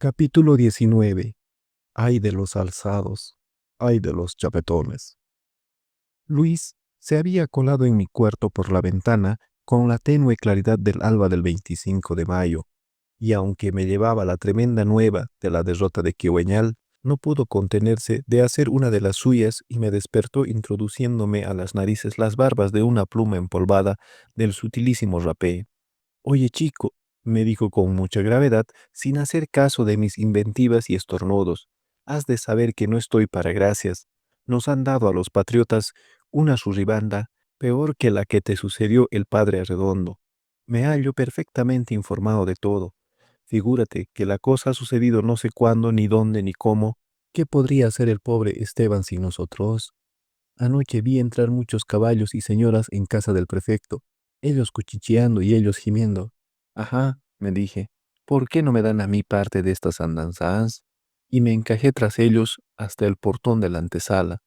Capítulo 19. Ay de los alzados, ay de los chapetones. Luis se había colado en mi cuarto por la ventana con la tenue claridad del alba del 25 de mayo, y aunque me llevaba la tremenda nueva de la derrota de Quehueñal, no pudo contenerse de hacer una de las suyas y me despertó introduciéndome a las narices las barbas de una pluma empolvada del sutilísimo rapé. «Oye, chico», me dijo con mucha gravedad, sin hacer caso de mis inventivas y estornudos, «has de saber que no estoy para gracias. Nos han dado a los patriotas una surribanda peor que la que te sucedió el padre Arredondo. Me hallo perfectamente informado de todo. Figúrate que la cosa ha sucedido no sé cuándo, ni dónde, ni cómo. ¿Qué podría hacer el pobre Esteban sin nosotros? Anoche vi entrar muchos caballos y señoras en casa del prefecto, ellos cuchicheando y ellos gimiendo. Ajá, me dije, ¿por qué no me dan a mí parte de estas andanzas? Y me encajé tras ellos hasta el portón de la antesala.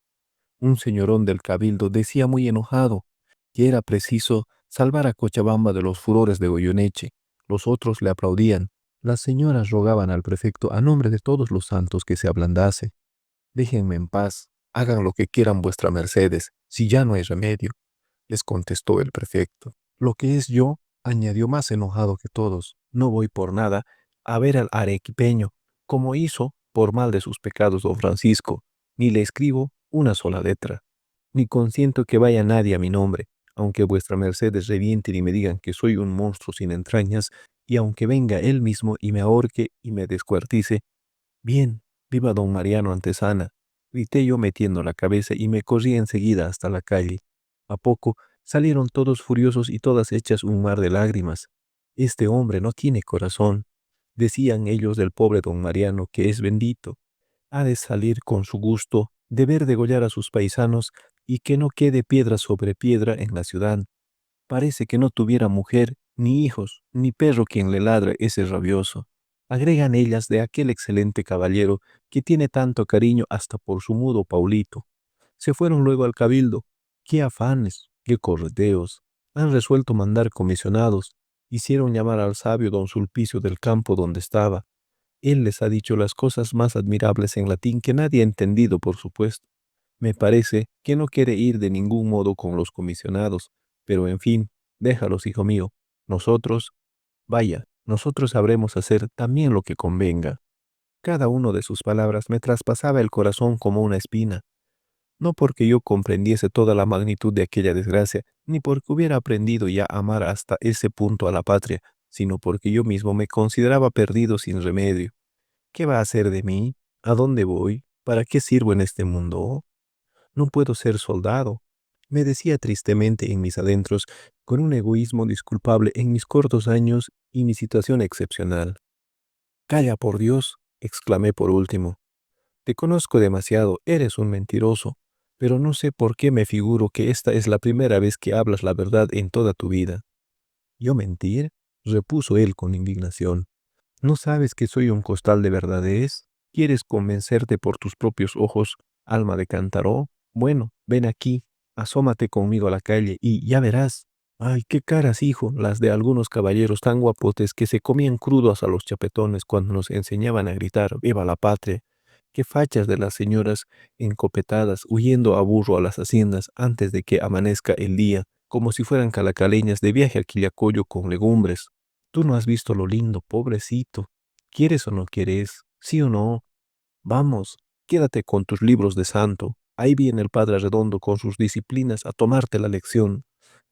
Un señorón del cabildo decía muy enojado que era preciso salvar a Cochabamba de los furores de Goyeneche. Los otros le aplaudían. Las señoras rogaban al prefecto a nombre de todos los santos que se ablandase. Déjenme en paz, hagan lo que quieran vuestra mercedes, si ya no hay remedio, les contestó el prefecto. Lo que es yo, añadió más enojado que todos, no voy por nada a ver al arequipeño, como hizo por mal de sus pecados don Francisco, ni le escribo una sola letra, ni consiento que vaya nadie a mi nombre, aunque vuestra mercedes revienten y me digan que soy un monstruo sin entrañas, y aunque venga él mismo y me ahorque y me descuartice, bien, viva don Mariano Antesana, grité yo metiendo la cabeza y me corrí enseguida hasta la calle. A poco salieron todos furiosos y todas hechas un mar de lágrimas. Este hombre no tiene corazón, decían ellos del pobre don Mariano, que es bendito. Ha de salir con su gusto de ver degollar a sus paisanos y que no quede piedra sobre piedra en la ciudad. Parece que no tuviera mujer, ni hijos, ni perro quien le ladre ese rabioso. Agregan ellas de aquel excelente caballero que tiene tanto cariño hasta por su mudo Paulito. Se fueron luego al cabildo. Qué afanes, qué correteos. Han resuelto mandar comisionados. Hicieron llamar al sabio don Sulpicio del campo donde estaba. Él les ha dicho las cosas más admirables en latín que nadie ha entendido, por supuesto. Me parece que no quiere ir de ningún modo con los comisionados, pero en fin, déjalos, hijo mío. Nosotros, vaya, nosotros sabremos hacer también lo que convenga. Cada uno de sus palabras me traspasaba el corazón como una espina, no porque yo comprendiese toda la magnitud de aquella desgracia, ni porque hubiera aprendido ya a amar hasta ese punto a la patria, sino porque yo mismo me consideraba perdido sin remedio. ¿Qué va a hacer de mí? ¿A dónde voy? ¿Para qué sirvo en este mundo? No puedo ser soldado, me decía tristemente en mis adentros, con un egoísmo disculpable en mis cortos años y mi situación excepcional. Calla, por Dios, exclamé por último. Te conozco demasiado, eres un mentiroso, pero no sé por qué me figuro que esta es la primera vez que hablas la verdad en toda tu vida. ¿Yo mentir? Repuso él con indignación. ¿No sabes que soy un costal de verdades? ¿Quieres convencerte por tus propios ojos, alma de cántaro? Bueno, ven aquí, asómate conmigo a la calle y ya verás. Ay, qué caras, hijo, las de algunos caballeros tan guapotes que se comían crudos a los chapetones cuando nos enseñaban a gritar «¡Viva la patria!». Qué fachas de las señoras encopetadas huyendo a burro a las haciendas antes de que amanezca el día, como si fueran calacaleñas de viaje a Quillacollo con legumbres. Tú no has visto lo lindo, pobrecito. ¿Quieres o no quieres? ¿Sí o no? Vamos, quédate con tus libros de santo. Ahí viene el padre Redondo con sus disciplinas a tomarte la lección.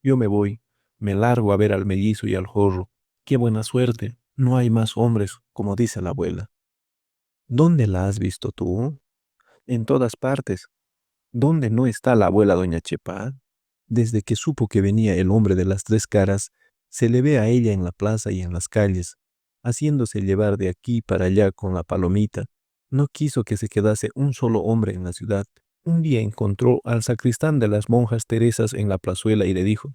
Yo me voy, me largo a ver al mellizo y al jorro. Qué buena suerte. No hay más hombres, como dice la abuela. ¿Dónde la has visto tú? En todas partes. ¿Dónde no está la abuela doña Chepa? Desde que supo que venía el hombre de las tres caras, se le ve a ella en la plaza y en las calles, haciéndose llevar de aquí para allá con la palomita. No quiso que se quedase un solo hombre en la ciudad. Un día encontró al sacristán de las monjas Teresas en la plazuela y le dijo: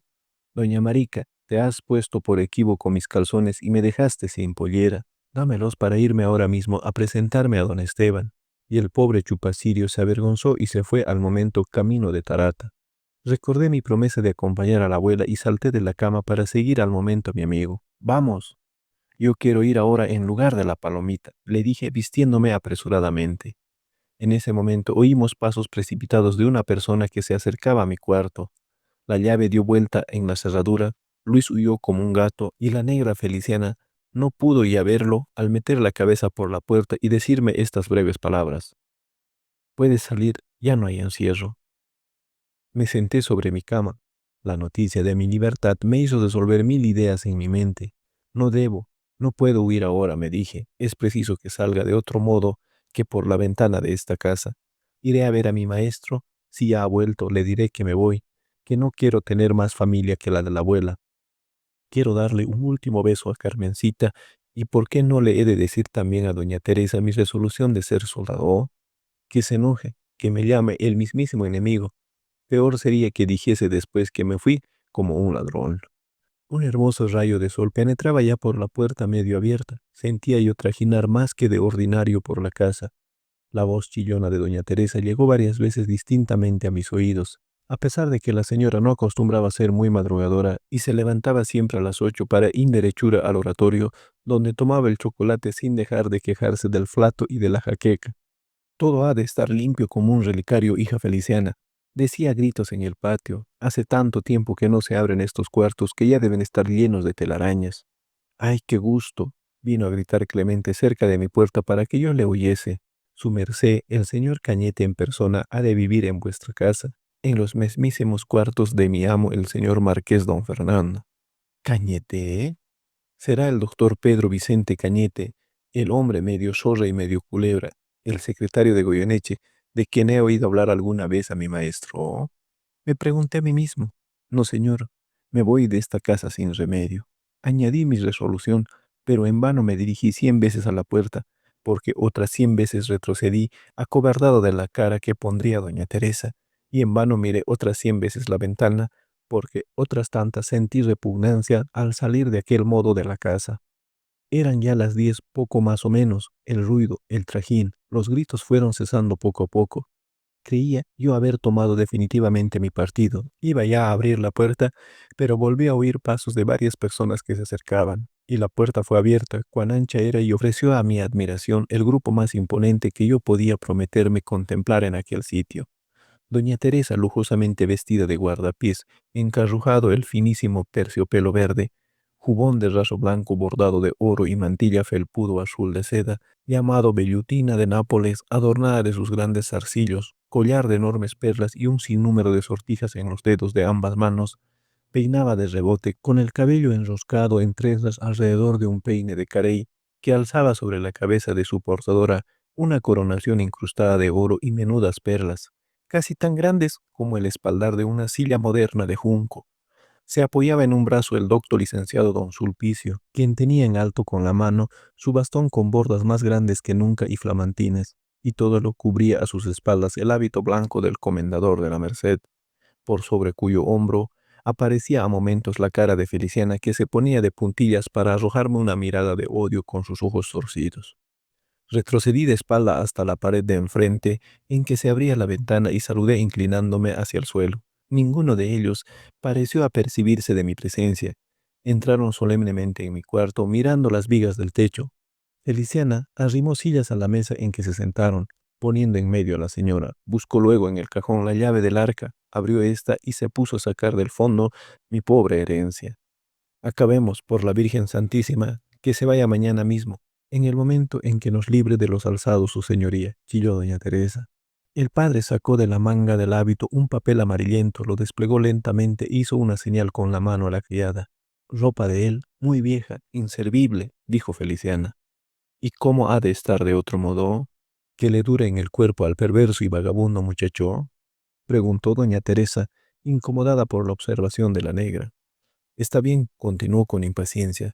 «Doña Marica, te has puesto por equívoco mis calzones y me dejaste sin pollera. Dámelos para irme ahora mismo a presentarme a don Esteban». Y el pobre Chupacirio se avergonzó y se fue al momento camino de Tarata. Recordé mi promesa de acompañar a la abuela y salté de la cama para seguir al momento a mi amigo. «Vamos». Yo quiero ir ahora en lugar de la palomita, le dije vistiéndome apresuradamente. En ese momento oímos pasos precipitados de una persona que se acercaba a mi cuarto. La llave dio vuelta en la cerradura, Luis huyó como un gato y la negra Feliciana no pudo ya verlo al meter la cabeza por la puerta y decirme estas breves palabras. Puedes salir, ya no hay encierro. Me senté sobre mi cama. La noticia de mi libertad me hizo disolver mil ideas en mi mente. No debo, no puedo huir ahora, me dije. Es preciso que salga de otro modo que por la ventana de esta casa. Iré a ver a mi maestro. Si ya ha vuelto, le diré que me voy, que no quiero tener más familia que la de la abuela. Quiero darle un último beso a Carmencita y ¿por qué no le he de decir también a doña Teresa mi resolución de ser soldado? Que se enoje, que me llame el mismísimo enemigo. Peor sería que dijese después que me fui como un ladrón. Un hermoso rayo de sol penetraba ya por la puerta medio abierta. Sentía yo trajinar más que de ordinario por la casa. La voz chillona de doña Teresa llegó varias veces distintamente a mis oídos, a pesar de que la señora no acostumbraba ser muy madrugadora y se levantaba siempre a las 8 para ir derechura al oratorio, donde tomaba el chocolate sin dejar de quejarse del flato y de la jaqueca. Todo ha de estar limpio como un relicario, hija Feliciana, decía a gritos en el patio. Hace tanto tiempo que no se abren estos cuartos que ya deben estar llenos de telarañas. ¡Ay, qué gusto! Vino a gritar Clemente cerca de mi puerta para que yo le oyese. Su merced, el señor Cañete en persona, ha de vivir en vuestra casa, en los mismísimos cuartos de mi amo el señor Marqués don Fernando. ¿Cañete? Será el doctor Pedro Vicente Cañete, el hombre medio zorra y medio culebra, el secretario de Goyeneche, de quien he oído hablar alguna vez a mi maestro. Me pregunté a mí mismo. No, señor, me voy de esta casa sin remedio. Añadí mi resolución, pero en vano me dirigí 100 veces a la puerta, porque otras 100 veces retrocedí, acobardado de la cara que pondría doña Teresa, y en vano miré otras 100 veces la ventana, porque otras tantas sentí repugnancia al salir de aquel modo de la casa. Eran ya las 10 poco más o menos, el ruido, el trajín, los gritos fueron cesando poco a poco. Creía yo haber tomado definitivamente mi partido. Iba ya a abrir la puerta, pero volví a oír pasos de varias personas que se acercaban, y la puerta fue abierta, cuán ancha era y ofreció a mi admiración el grupo más imponente que yo podía prometerme contemplar en aquel sitio. Doña Teresa, lujosamente vestida de guardapiés, encarrujado el finísimo terciopelo verde, jubón de raso blanco bordado de oro y mantilla felpudo azul de seda, llamado vellutina de Nápoles, adornada de sus grandes zarcillos, collar de enormes perlas y un sinnúmero de sortijas en los dedos de ambas manos, peinaba de rebote, con el cabello enroscado en trenzas alrededor de un peine de carey que alzaba sobre la cabeza de su portadora una coronación incrustada de oro y menudas perlas, casi tan grandes como el espaldar de una silla moderna de junco. Se apoyaba en un brazo el doctor licenciado don Sulpicio, quien tenía en alto con la mano su bastón con bordas más grandes que nunca y flamantines, y todo lo cubría a sus espaldas el hábito blanco del comendador de la Merced, por sobre cuyo hombro aparecía a momentos la cara de Feliciana que se ponía de puntillas para arrojarme una mirada de odio con sus ojos torcidos. Retrocedí de espalda hasta la pared de enfrente, en que se abría la ventana y saludé inclinándome hacia el suelo. Ninguno de ellos pareció apercibirse de mi presencia. Entraron solemnemente en mi cuarto, mirando las vigas del techo. Feliciana arrimó sillas a la mesa en que se sentaron, poniendo en medio a la señora. Buscó luego en el cajón la llave del arca, abrió esta y se puso a sacar del fondo mi pobre herencia. Acabemos, por la Virgen Santísima, que se vaya mañana mismo, en el momento en que nos libre de los alzados su señoría, chilló doña Teresa. El padre sacó de la manga del hábito un papel amarillento, lo desplegó lentamente e hizo una señal con la mano a la criada. Ropa de él, muy vieja, inservible, dijo Feliciana. ¿Y cómo ha de estar de otro modo? ¿Que le dure en el cuerpo al perverso y vagabundo muchacho? Preguntó doña Teresa, incomodada por la observación de la negra. Está bien, continuó con impaciencia.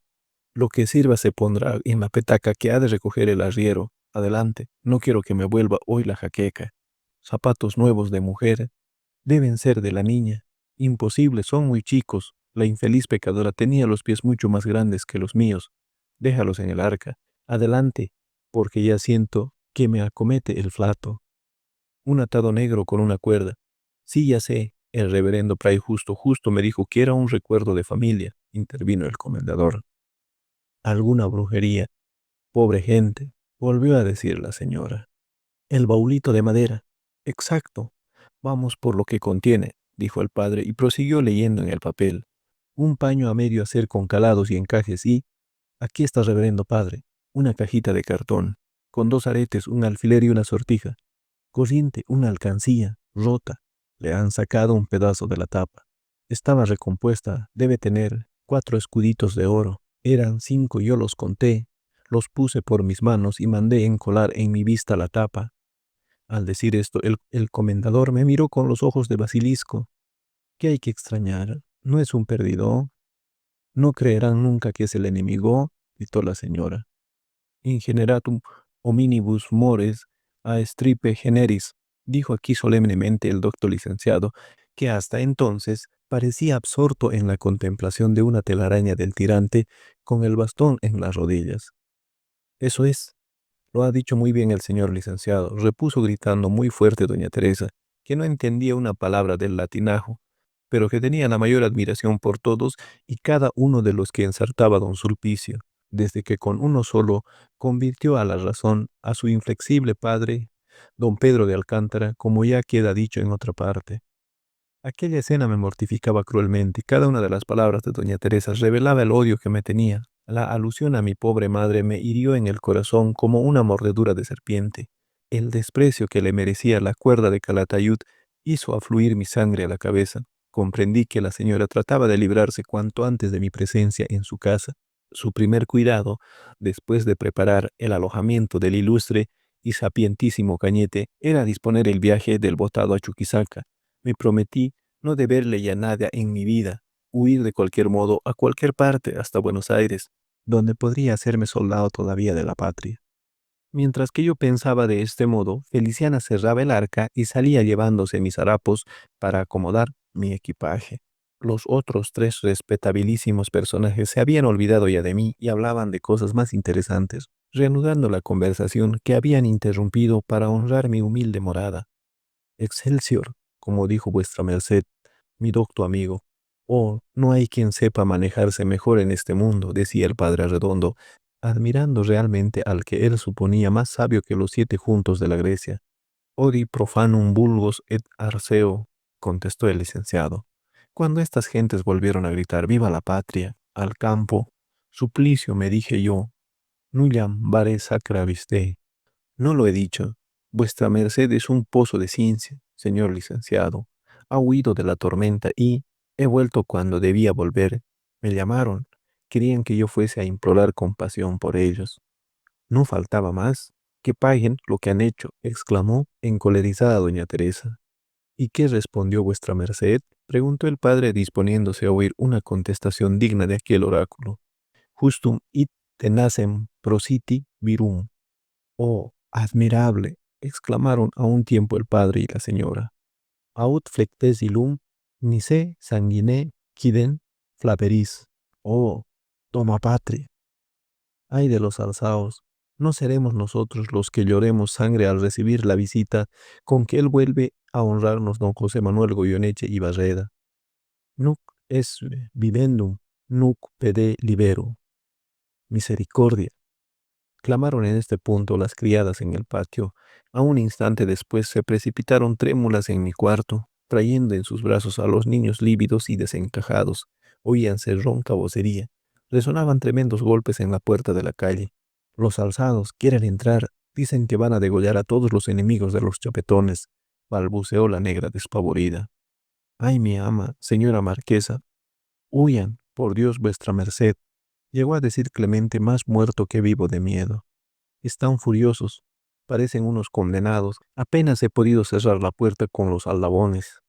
Lo que sirva se pondrá en la petaca que ha de recoger el arriero. Adelante, no quiero que me vuelva hoy la jaqueca. Zapatos nuevos de mujer. Deben ser de la niña. Imposible, son muy chicos. La infeliz pecadora tenía los pies mucho más grandes que los míos. Déjalos en el arca. Adelante, porque ya siento que me acomete el flato. Un atado negro con una cuerda. Sí, ya sé, el reverendo Fray Justo me dijo que era un recuerdo de familia, intervino el comendador. Alguna brujería. Pobre gente, volvió a decir la señora. El baulito de madera. Exacto. Vamos por lo que contiene, dijo el padre y prosiguió leyendo en el papel. Un paño a medio hacer con calados y encajes y, aquí está, reverendo padre, una cajita de cartón, con 2 aretes, un alfiler y una sortija. Corriente, una alcancía, rota. Le han sacado un pedazo de la tapa. Estaba recompuesta, debe tener 4 escuditos de oro. Eran 5, yo los conté. Los puse por mis manos y mandé encolar en mi vista la tapa. Al decir esto, el comendador me miró con los ojos de basilisco. ¿Qué hay que extrañar? ¿No es un perdido? No creerán nunca que es el enemigo, gritó la señora. Ingeneratum hominibus mores a stripe generis, dijo aquí solemnemente el doctor licenciado, que hasta entonces parecía absorto en la contemplación de una telaraña del tirante con el bastón en las rodillas. Eso es, lo ha dicho muy bien el señor licenciado, repuso gritando muy fuerte doña Teresa, que no entendía una palabra del latinajo, pero que tenía la mayor admiración por todos y cada uno de los que ensartaba don Sulpicio, desde que con uno solo convirtió a la razón a su inflexible padre, don Pedro de Alcántara, como ya queda dicho en otra parte. Aquella escena me mortificaba cruelmente y cada una de las palabras de doña Teresa revelaba el odio que me tenía. La alusión a mi pobre madre me hirió en el corazón como una mordedura de serpiente. El desprecio que le merecía la cuerda de Calatayud hizo afluir mi sangre a la cabeza. Comprendí que la señora trataba de librarse cuanto antes de mi presencia en su casa. Su primer cuidado, después de preparar el alojamiento del ilustre y sapientísimo Cañete, era disponer el viaje del botado a Chuquisaca. Me prometí no deberle ya nada en mi vida, huir de cualquier modo a cualquier parte hasta Buenos Aires, donde podría hacerme soldado todavía de la patria. Mientras que yo pensaba de este modo, Feliciana cerraba el arca y salía llevándose mis harapos para acomodar mi equipaje. Los otros 3 respetabilísimos personajes se habían olvidado ya de mí y hablaban de cosas más interesantes, reanudando la conversación que habían interrumpido para honrar mi humilde morada. Excelsior, como dijo vuestra merced, mi docto amigo. Oh, no hay quien sepa manejarse mejor en este mundo, decía el padre Redondo, admirando realmente al que él suponía más sabio que los 7 juntos de la Grecia. Odi profanum vulgos et arceo, contestó el licenciado. Cuando estas gentes volvieron a gritar viva la patria, al campo, suplicio me dije yo, nullam vare sacra viste. No lo he dicho. Vuestra merced es un pozo de ciencia, señor licenciado. Ha huido de la tormenta y he vuelto cuando debía volver. Me llamaron. Querían que yo fuese a implorar compasión por ellos. No faltaba más. Que paguen lo que han hecho, exclamó encolerizada doña Teresa. ¿Y qué respondió vuestra merced? Preguntó el padre disponiéndose a oír una contestación digna de aquel oráculo. Justum id tenacem prositi virum. Oh, admirable, exclamaron a un tiempo el padre y la señora. Aut flectes illum, nise sanguine quiden flaperis. Oh, toma patria. Ay de los alzaos, no seremos nosotros los que lloremos sangre al recibir la visita con que él vuelve a honrarnos don José Manuel Goyoneche y Barreda. Nuc es vivendum, nuc pede libero. Misericordia. Clamaron en este punto las criadas en el patio. A un instante después se precipitaron trémulas en mi cuarto, trayendo en sus brazos a los niños lívidos y desencajados. Oíanse ronca vocería. Resonaban tremendos golpes en la puerta de la calle. Los alzados quieren entrar. Dicen que van a degollar a todos los enemigos de los chapetones, balbuceó la negra despavorida. Ay, mi ama, señora marquesa, huyan, por Dios vuestra merced. Llegó a decir Clemente más muerto que vivo de miedo. Están furiosos, parecen unos condenados. Apenas he podido cerrar la puerta con los aldabones.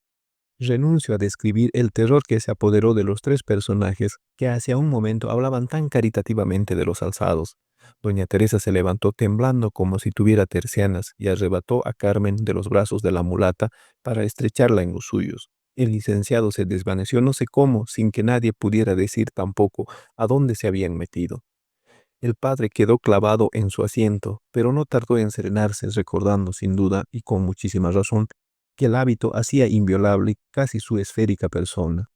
Renuncio a describir el terror que se apoderó de los 3 personajes que hace un momento hablaban tan caritativamente de los alzados. Doña Teresa se levantó temblando como si tuviera tercianas y arrebató a Carmen de los brazos de la mulata para estrecharla en los suyos. El licenciado se desvaneció no sé cómo, sin que nadie pudiera decir tampoco a dónde se habían metido. El padre quedó clavado en su asiento, pero no tardó en serenarse, recordando sin duda, y con muchísima razón, que el hábito hacía inviolable casi su esférica persona.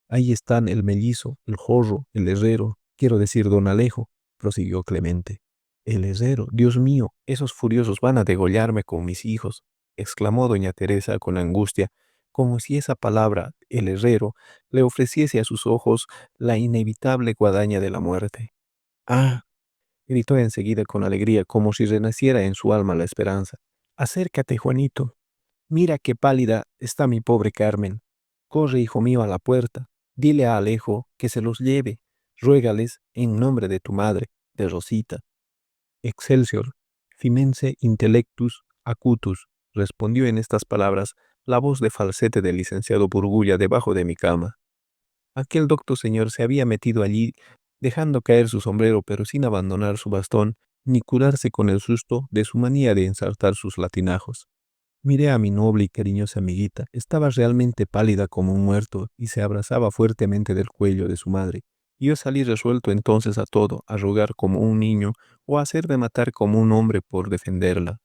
Ahí están el mellizo, el jorro, el herrero, Quiero decir, don Alejo, prosiguió Clemente. El herrero, Dios mío, esos furiosos van a degollarme con mis hijos, exclamó doña Teresa con angustia, como si esa palabra, el herrero, le ofreciese a sus ojos la inevitable guadaña de la muerte. Ah, gritó enseguida con alegría, como si renaciera en su alma la esperanza. Acércate, Juanito. Mira qué pálida está mi pobre Carmen. Corre, hijo mío, a la puerta. Dile a Alejo que se los lleve. Ruégales en nombre de tu madre, de Rosita. Excelsior, fimense intellectus acutus, respondió en estas palabras la voz de falsete del licenciado Burgulla debajo de mi cama. Aquel docto señor se había metido allí, dejando caer su sombrero, pero sin abandonar su bastón, ni curarse con el susto de su manía de ensartar sus latinajos. Miré a mi noble y cariñosa amiguita. Estaba realmente pálida como un muerto y se abrazaba fuertemente del cuello de su madre. Y yo salí resuelto entonces a todo, a rogar como un niño o a hacerme matar como un hombre por defenderla.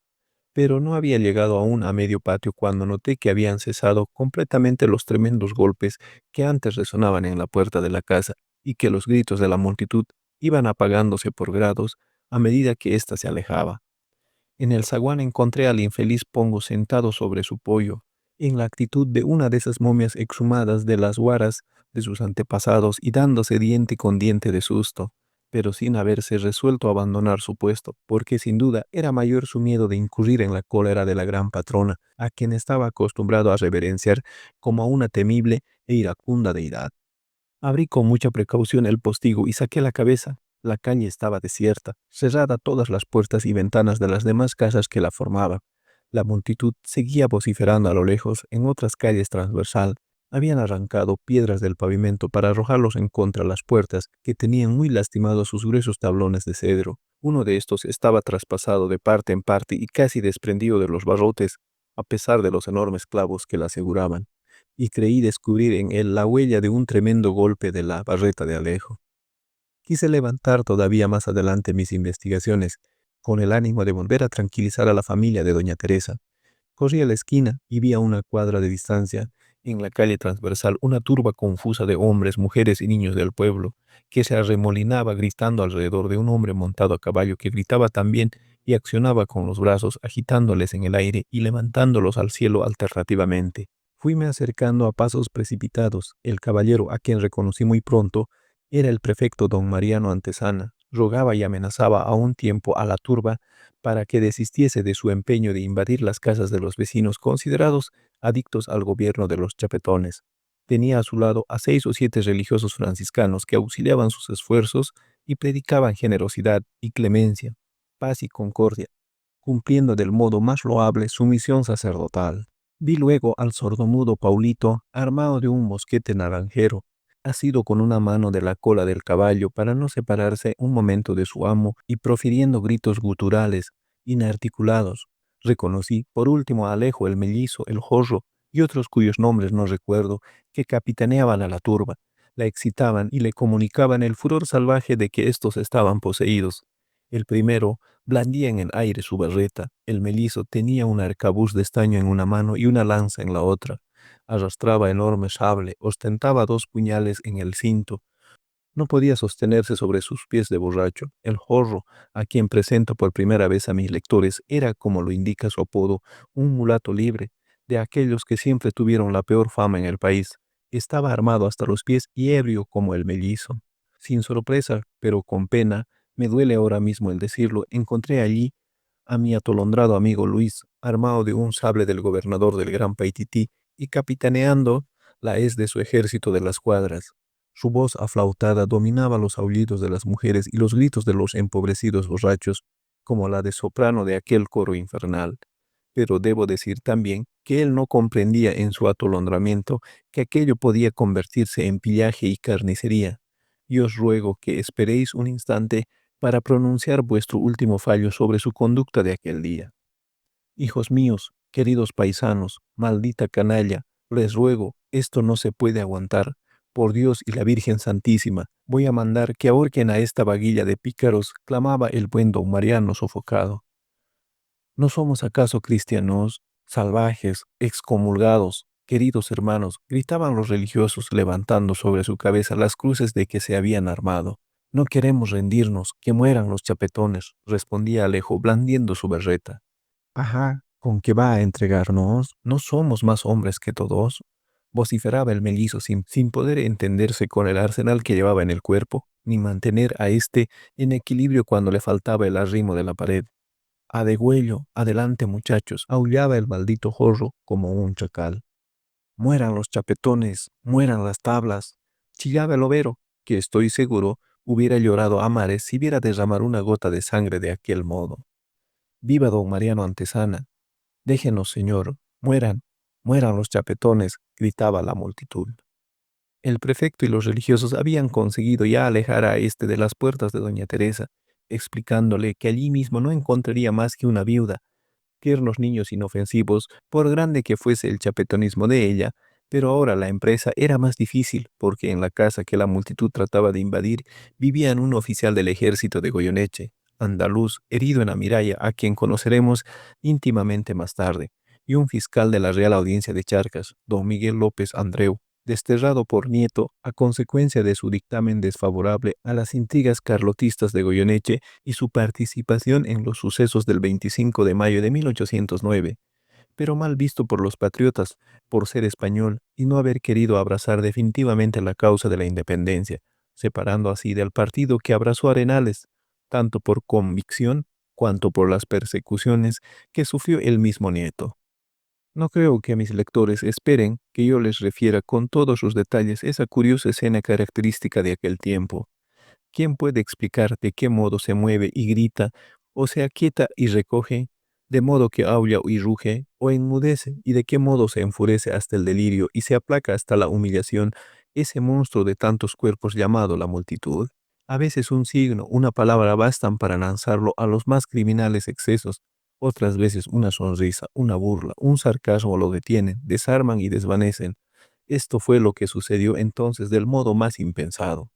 Pero no había llegado aún a medio patio cuando noté que habían cesado completamente los tremendos golpes que antes resonaban en la puerta de la casa y que los gritos de la multitud iban apagándose por grados a medida que ésta se alejaba. En el zaguán encontré al infeliz Pongo sentado sobre su pollo, en la actitud de una de esas momias exhumadas de las huaras de sus antepasados y dándose diente con diente de susto, pero sin haberse resuelto a abandonar su puesto, porque sin duda era mayor su miedo de incurrir en la cólera de la gran patrona, a quien estaba acostumbrado a reverenciar como a una temible e iracunda deidad. Abrí con mucha precaución el postigo y saqué la cabeza. La calle estaba desierta, cerrada todas las puertas y ventanas de las demás casas que la formaban. La multitud seguía vociferando a lo lejos en otras calles transversal. Habían arrancado piedras del pavimento para arrojarlos en contra las puertas, que tenían muy lastimados sus gruesos tablones de cedro. Uno de estos estaba traspasado de parte en parte y casi desprendido de los barrotes, a pesar de los enormes clavos que la aseguraban, y creí descubrir en él la huella de un tremendo golpe de la barreta de Alejo. Quise levantar todavía más adelante mis investigaciones, con el ánimo de volver a tranquilizar a la familia de doña Teresa. Corrí a la esquina y vi a una cuadra de distancia, en la calle transversal, una turba confusa de hombres, mujeres y niños del pueblo, que se arremolinaba gritando alrededor de un hombre montado a caballo que gritaba también y accionaba con los brazos, agitándoles en el aire y levantándolos al cielo alternativamente. Fuime acercando a pasos precipitados. El caballero, a quien reconocí muy pronto, era el prefecto don Mariano Antesana. Rogaba y amenazaba a un tiempo a la turba para que desistiese de su empeño de invadir las casas de los vecinos considerados adictos al gobierno de los chapetones. Tenía a su lado a 6 o 7 religiosos franciscanos que auxiliaban sus esfuerzos y predicaban generosidad y clemencia, paz y concordia, cumpliendo del modo más loable su misión sacerdotal. Vi luego al sordomudo Paulito armado de un mosquete naranjero, asido con una mano de la cola del caballo para no separarse un momento de su amo y profiriendo gritos guturales, inarticulados. Reconocí por último a Alejo el mellizo, el jorro y otros cuyos nombres no recuerdo, que capitaneaban a la turba, la excitaban y le comunicaban el furor salvaje de que éstos estaban poseídos. El primero blandía en el aire su barreta, el mellizo tenía un arcabuz de estaño en una mano y una lanza en la otra. Arrastraba enorme sable, ostentaba 2 puñales en el cinto. No podía sostenerse sobre sus pies de borracho. El jorro, a quien presento por primera vez a mis lectores, era, como lo indica su apodo, un mulato libre, de aquellos que siempre tuvieron la peor fama en el país. Estaba armado hasta los pies y ebrio como el mellizo. Sin sorpresa, pero con pena, me duele ahora mismo el decirlo, encontré allí a mi atolondrado amigo Luis, armado de un sable del gobernador del Gran Paitití y capitaneando la hez de su ejército de las cuadras. Su voz aflautada dominaba los aullidos de las mujeres y los gritos de los empobrecidos borrachos, como la de soprano de aquel coro infernal. Pero debo decir también que él no comprendía en su atolondramiento que aquello podía convertirse en pillaje y carnicería. Y os ruego que esperéis un instante para pronunciar vuestro último fallo sobre su conducta de aquel día. Hijos míos, queridos paisanos, maldita canalla, les ruego, esto no se puede aguantar. Por Dios y la Virgen Santísima, voy a mandar que ahorquen a esta vaguilla de pícaros, clamaba el buen don Mariano sofocado. ¿No somos acaso cristianos, salvajes, excomulgados, queridos hermanos? Gritaban los religiosos levantando sobre su cabeza las cruces de que se habían armado. No queremos rendirnos, que mueran los chapetones, respondía Alejo, blandiendo su berreta. Ajá, ¿con qué va a entregarnos? ¿No somos más hombres que todos? Vociferaba el mellizo sin poder entenderse con el arsenal que llevaba en el cuerpo, ni mantener a éste en equilibrio cuando le faltaba el arrimo de la pared. A degüello, adelante muchachos, aullaba el maldito jorro como un chacal. Mueran los chapetones, mueran las tablas. Chillaba el overo, que estoy seguro hubiera llorado a mares si viera derramar una gota de sangre de aquel modo. Viva don Mariano Antesana. Déjenos, señor, mueran, mueran los chapetones, gritaba la multitud. El prefecto y los religiosos habían conseguido ya alejar a éste de las puertas de doña Teresa, explicándole que allí mismo no encontraría más que una viuda, tiernos niños inofensivos, por grande que fuese el chapetonismo de ella, pero ahora la empresa era más difícil porque en la casa que la multitud trataba de invadir vivían un oficial del ejército de Goyeneche, andaluz, herido en Amiraya, a quien conoceremos íntimamente más tarde, y un fiscal de la Real Audiencia de Charcas, don Miguel López Andreu, desterrado por Nieto a consecuencia de su dictamen desfavorable a las intrigas carlotistas de Goyeneche y su participación en los sucesos del 25 de mayo de 1809, pero mal visto por los patriotas por ser español y no haber querido abrazar definitivamente la causa de la independencia, separando así del partido que abrazó Arenales, tanto por convicción cuanto por las persecuciones que sufrió el mismo Nieto. No creo que mis lectores esperen que yo les refiera con todos los detalles esa curiosa escena característica de aquel tiempo. ¿Quién puede explicar de qué modo se mueve y grita, o se aquieta y recoge, de modo que aúlla y ruge, o enmudece, y de qué modo se enfurece hasta el delirio y se aplaca hasta la humillación ese monstruo de tantos cuerpos llamado la multitud? A veces un signo, una palabra bastan para lanzarlo a los más criminales excesos, otras veces una sonrisa, una burla, un sarcasmo lo detienen, desarman y desvanecen. Esto fue lo que sucedió entonces del modo más impensado.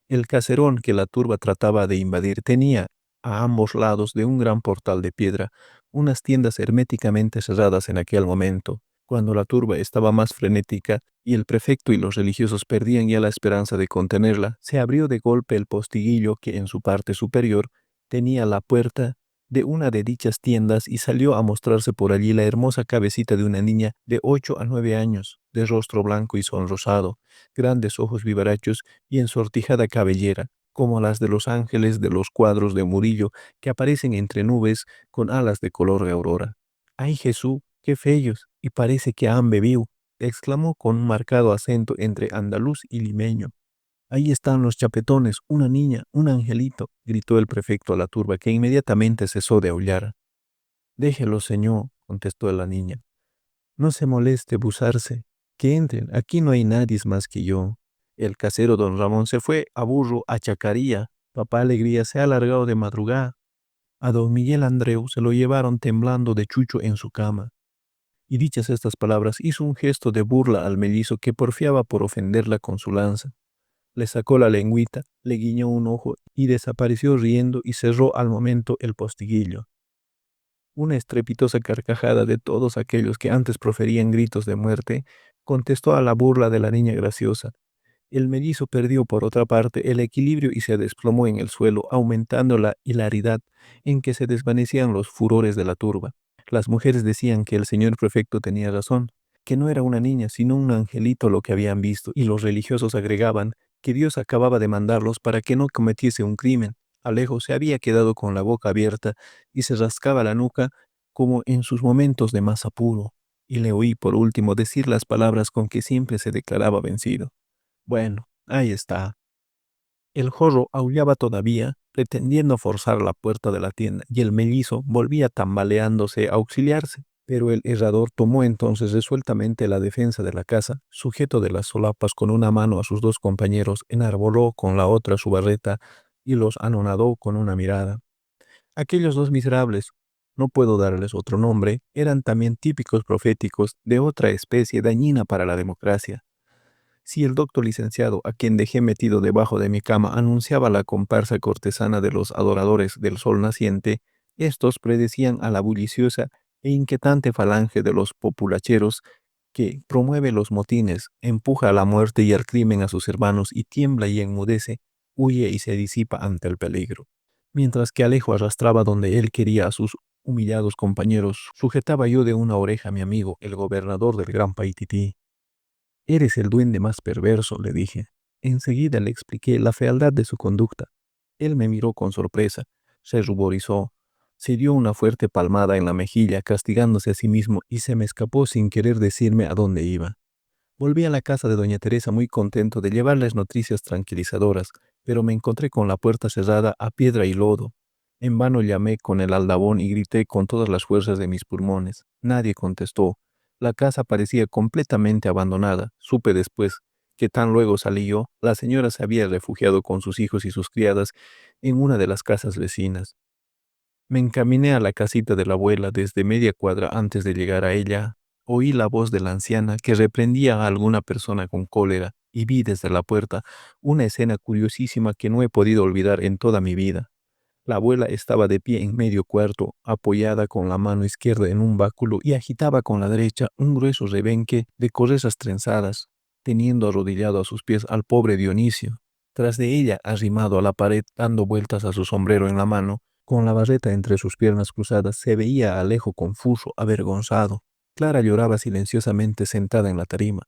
El caserón que la turba trataba de invadir tenía, a ambos lados de un gran portal de piedra, unas tiendas herméticamente cerradas en aquel momento, cuando la turba estaba más frenética y el prefecto y los religiosos perdían ya la esperanza de contenerla, se abrió de golpe el postiguillo que en su parte superior tenía la puerta de una de dichas tiendas y salió a mostrarse por allí la hermosa cabecita de una niña de 8 a 9 años, de rostro blanco y sonrosado, grandes ojos vivarachos y ensortijada cabellera, como las de los ángeles de los cuadros de Murillo que aparecen entre nubes con alas de color de aurora. ¡Ay, Jesús, qué feos! Y parece que han bebido, exclamó con un marcado acento entre andaluz y limeño. Ahí están los chapetones, una niña, un angelito, gritó el prefecto a la turba, que inmediatamente cesó de aullar. Déjelo, señor, contestó la niña. No se moleste busarse. Que entren, aquí no hay nadie más que yo. El casero don Ramón se fue a burro a Chacaría. Papá Alegría se ha alargado de madrugada. A don Miguel Andreu se lo llevaron temblando de chucho en su cama. Y dichas estas palabras hizo un gesto de burla al mellizo que porfiaba por ofenderla con su lanza. Le sacó la lengüita, le guiñó un ojo y desapareció riendo y cerró al momento el postiguillo. Una estrepitosa carcajada de todos aquellos que antes proferían gritos de muerte contestó a la burla de la niña graciosa. El mellizo perdió por otra parte el equilibrio y se desplomó en el suelo, aumentando la hilaridad en que se desvanecían los furores de la turba. Las mujeres decían que el señor prefecto tenía razón, que no era una niña, sino un angelito lo que habían visto, y los religiosos agregaban que Dios acababa de mandarlos para que no cometiese un crimen. Alejo se había quedado con la boca abierta y se rascaba la nuca como en sus momentos de más apuro, y le oí por último decir las palabras con que siempre se declaraba vencido. Bueno, ahí está. El jorro aullaba todavía, pretendiendo forzar la puerta de la tienda, y el mellizo volvía tambaleándose a auxiliarse. Pero el herrador tomó entonces resueltamente la defensa de la casa, sujeto de las solapas con una mano a sus dos compañeros, enarboló con la otra su barreta y los anonadó con una mirada. Aquellos dos miserables, no puedo darles otro nombre, eran también típicos proféticos de otra especie dañina para la democracia. Si el doctor licenciado, a quien dejé metido debajo de mi cama, anunciaba la comparsa cortesana de los adoradores del sol naciente, estos predecían a la bulliciosa e inquietante falange de los populacheros que promueve los motines, empuja a la muerte y al crimen a sus hermanos y tiembla y enmudece huye y se disipa ante el peligro. Mientras que Alejo arrastraba donde él quería a sus humillados compañeros, sujetaba yo de una oreja a mi amigo, el gobernador del Gran Paitití. Eres el duende más perverso, le dije. Enseguida le expliqué la fealdad de su conducta. Él me miró con sorpresa, se ruborizó, se dio una fuerte palmada en la mejilla, castigándose a sí mismo, y se me escapó sin querer decirme a dónde iba. Volví a la casa de doña Teresa muy contento de llevarles noticias tranquilizadoras, pero me encontré con la puerta cerrada a piedra y lodo. En vano llamé con el aldabón y grité con todas las fuerzas de mis pulmones. Nadie contestó. La casa parecía completamente abandonada. Supe después que tan luego salí yo, la señora se había refugiado con sus hijos y sus criadas en una de las casas vecinas. Me encaminé a la casita de la abuela desde media cuadra antes de llegar a ella. Oí la voz de la anciana que reprendía a alguna persona con cólera y vi desde la puerta una escena curiosísima que no he podido olvidar en toda mi vida. La abuela estaba de pie en medio cuarto, apoyada con la mano izquierda en un báculo y agitaba con la derecha un grueso rebenque de corezas trenzadas, teniendo arrodillado a sus pies al pobre Dionisio. Tras de ella, arrimado a la pared, dando vueltas a su sombrero en la mano, con la barreta entre sus piernas cruzadas, se veía a Alejo confuso, avergonzado. Clara lloraba silenciosamente sentada en la tarima.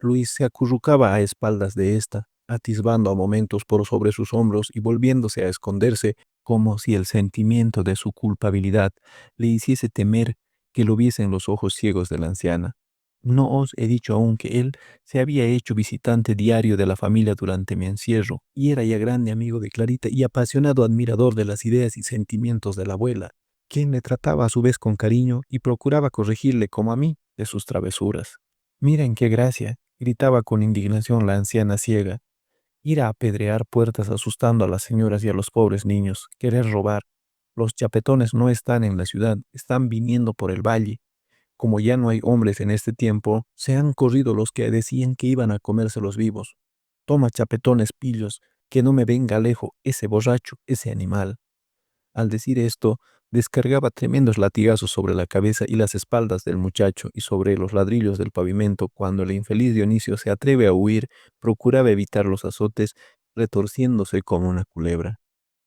Luis se acurrucaba a espaldas de ésta, atisbando a momentos por sobre sus hombros y volviéndose a esconderse, como si el sentimiento de su culpabilidad le hiciese temer que lo viesen los ojos ciegos de la anciana. No os he dicho aún que él se había hecho visitante diario de la familia durante mi encierro, y era ya grande amigo de Clarita y apasionado admirador de las ideas y sentimientos de la abuela, quien le trataba a su vez con cariño y procuraba corregirle como a mí de sus travesuras. Miren qué gracia, gritaba con indignación la anciana ciega. Ir a apedrear puertas asustando a las señoras y a los pobres niños, querer robar. Los chapetones no están en la ciudad, están viniendo por el valle. Como ya no hay hombres en este tiempo, se han corrido los que decían que iban a comérselos vivos. Toma, chapetones pillos, que no me venga lejos ese borracho, ese animal. Al decir esto, descargaba tremendos latigazos sobre la cabeza y las espaldas del muchacho y sobre los ladrillos del pavimento. Cuando el infeliz Dionisio se atreve a huir, procuraba evitar los azotes, retorciéndose como una culebra.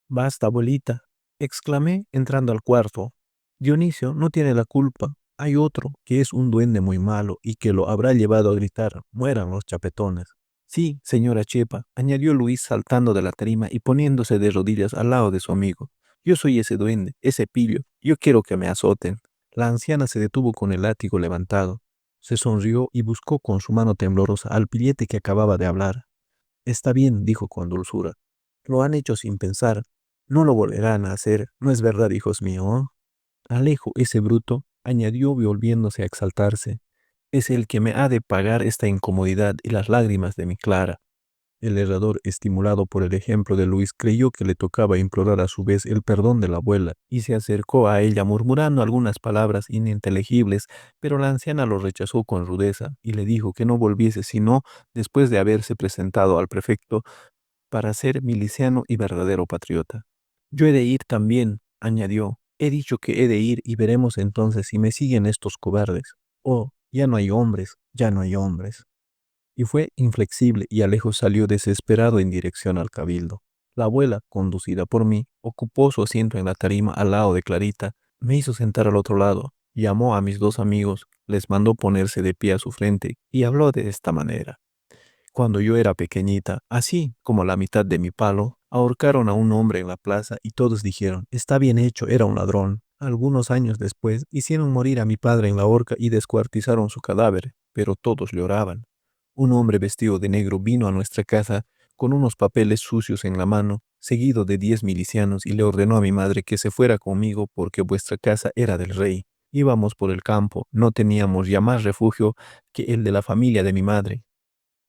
Basta, abuelita, exclamé entrando al cuarto. Dionisio no tiene la culpa. Hay otro, que es un duende muy malo y que lo habrá llevado a gritar, mueran los chapetones. Sí, señora Chepa, añadió Luis saltando de la tarima y poniéndose de rodillas al lado de su amigo. Yo soy ese duende, ese pillo, yo quiero que me azoten. La anciana se detuvo con el látigo levantado. Se sonrió y buscó con su mano temblorosa al pillete que acababa de hablar. Está bien, dijo con dulzura. Lo han hecho sin pensar. No lo volverán a hacer, ¿no es verdad, hijos míos? Alejo, ese bruto, añadió volviéndose a exaltarse, es el que me ha de pagar esta incomodidad y las lágrimas de mi Clara. El herrador, estimulado por el ejemplo de Luis, creyó que le tocaba implorar a su vez el perdón de la abuela, y se acercó a ella murmurando algunas palabras ininteligibles, pero la anciana lo rechazó con rudeza y le dijo que no volviese sino después de haberse presentado al prefecto para ser miliciano y verdadero patriota. Yo he de ir también, añadió. He dicho que he de ir y veremos entonces si me siguen estos cobardes. Oh, ya no hay hombres, ya no hay hombres. Y fue inflexible y Alejo salió desesperado en dirección al cabildo. La abuela, conducida por mí, ocupó su asiento en la tarima al lado de Clarita, me hizo sentar al otro lado, llamó a mis dos amigos, les mandó ponerse de pie a su frente y habló de esta manera. Cuando yo era pequeñita, así como la mitad de mi palo, ahorcaron a un hombre en la plaza y todos dijeron, está bien hecho, era un ladrón. Algunos años después, hicieron morir a mi padre en la horca y descuartizaron su cadáver, pero todos lloraban. Un hombre vestido de negro vino a nuestra casa con unos papeles sucios en la mano, seguido de 10 milicianos, y le ordenó a mi madre que se fuera conmigo porque vuestra casa era del rey. Íbamos por el campo, no teníamos ya más refugio que el de la familia de mi madre.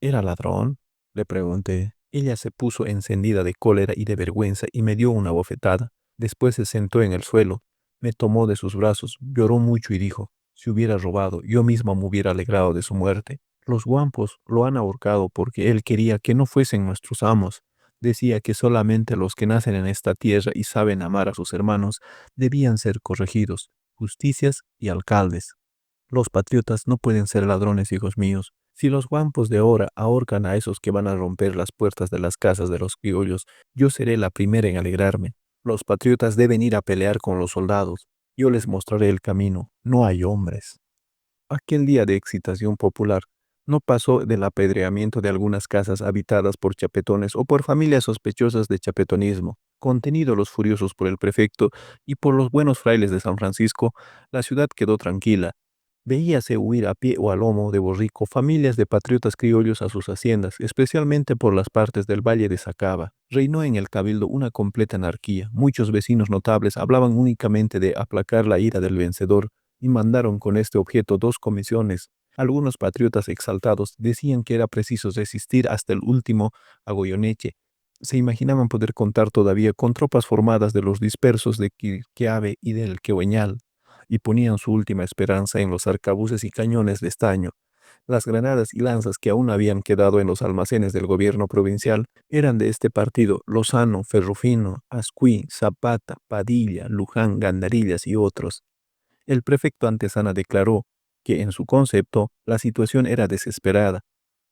¿Era ladrón? Le pregunté. Ella se puso encendida de cólera y de vergüenza y me dio una bofetada. Después se sentó en el suelo, me tomó de sus brazos, lloró mucho y dijo, si hubiera robado, yo misma me hubiera alegrado de su muerte. Los guampos lo han ahorcado porque él quería que no fuesen nuestros amos. Decía que solamente los que nacen en esta tierra y saben amar a sus hermanos debían ser corregidos, justicias y alcaldes. Los patriotas no pueden ser ladrones, hijos míos. Si los guampos de ahora ahorcan a esos que van a romper las puertas de las casas de los criollos, yo seré la primera en alegrarme. Los patriotas deben ir a pelear con los soldados. Yo les mostraré el camino. No hay hombres. Aquel día de excitación popular no pasó del apedreamiento de algunas casas habitadas por chapetones o por familias sospechosas de chapetonismo. Contenido los furiosos por el prefecto y por los buenos frailes de San Francisco, la ciudad quedó tranquila. Veíase huir a pie o a lomo de borrico familias de patriotas criollos a sus haciendas, especialmente por las partes del valle de Sacaba. Reinó en el cabildo una completa anarquía. Muchos vecinos notables hablaban únicamente de aplacar la ira del vencedor y mandaron con este objeto dos comisiones. Algunos patriotas exaltados decían que era preciso resistir hasta el último a Goyeneche. Se imaginaban poder contar todavía con tropas formadas de los dispersos de Quirquiave y del Quehueñal, y ponían su última esperanza en los arcabuces y cañones de estaño. Las granadas y lanzas que aún habían quedado en los almacenes del gobierno provincial eran de este partido: Lozano, Ferrufino, Ascuí, Zapata, Padilla, Luján, Gandarillas y otros. El prefecto Antezana declaró que, en su concepto, la situación era desesperada,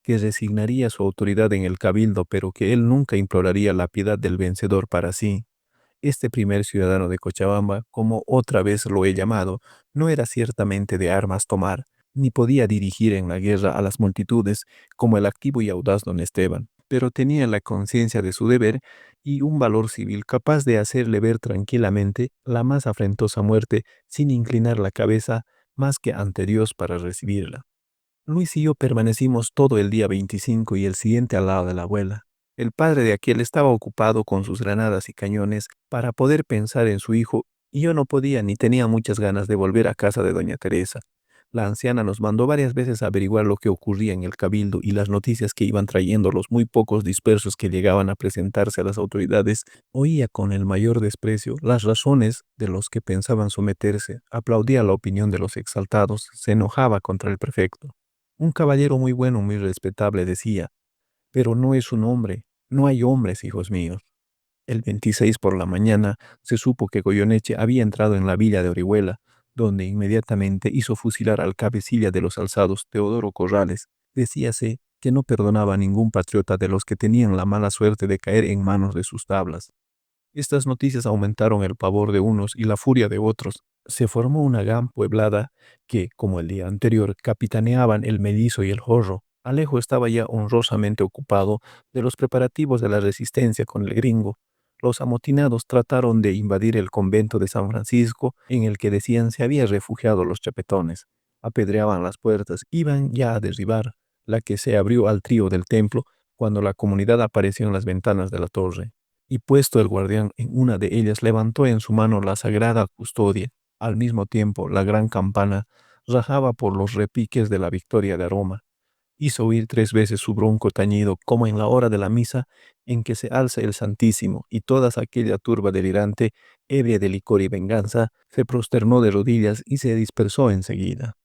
que resignaría su autoridad en el cabildo, pero que él nunca imploraría la piedad del vencedor para sí. Este primer ciudadano de Cochabamba, como otra vez lo he llamado, no era ciertamente de armas tomar, ni podía dirigir en la guerra a las multitudes como el activo y audaz don Esteban, pero tenía la conciencia de su deber y un valor civil capaz de hacerle ver tranquilamente la más afrentosa muerte sin inclinar la cabeza más que ante Dios para recibirla. Luis y yo permanecimos todo el día 25 y el siguiente al lado de la abuela. El padre de aquel estaba ocupado con sus granadas y cañones para poder pensar en su hijo, y yo no podía ni tenía muchas ganas de volver a casa de doña Teresa. La anciana nos mandó varias veces a averiguar lo que ocurría en el cabildo, y las noticias que iban trayendo los muy pocos dispersos que llegaban a presentarse a las autoridades. Oía con el mayor desprecio las razones de los que pensaban someterse, aplaudía la opinión de los exaltados, se enojaba contra el prefecto. Un caballero muy bueno, muy respetable, decía: pero no es un hombre, no hay hombres, hijos míos. El 26 por la mañana se supo que Goyeneche había entrado en la villa de Orihuela, donde inmediatamente hizo fusilar al cabecilla de los alzados, Teodoro Corrales. Decíase que no perdonaba a ningún patriota de los que tenían la mala suerte de caer en manos de sus tablas. Estas noticias aumentaron el pavor de unos y la furia de otros. Se formó una gran pueblada que, como el día anterior, capitaneaban el Mellizo y el Jorro. Alejo estaba ya honrosamente ocupado de los preparativos de la resistencia con el gringo. Los amotinados trataron de invadir el convento de San Francisco, en el que decían se habían refugiado los chapetones. Apedreaban las puertas, iban ya a derribar la que se abrió al trío del templo cuando la comunidad apareció en las ventanas de la torre, y puesto el guardián en una de ellas, levantó en su mano la sagrada custodia. Al mismo tiempo, la gran campana rajaba por los repiques de la victoria de Aroma. Hizo oír 3 veces su bronco tañido, como en la hora de la misa en que se alza el Santísimo, y toda aquella turba delirante, ebria de licor y venganza, se prosternó de rodillas y se dispersó enseguida.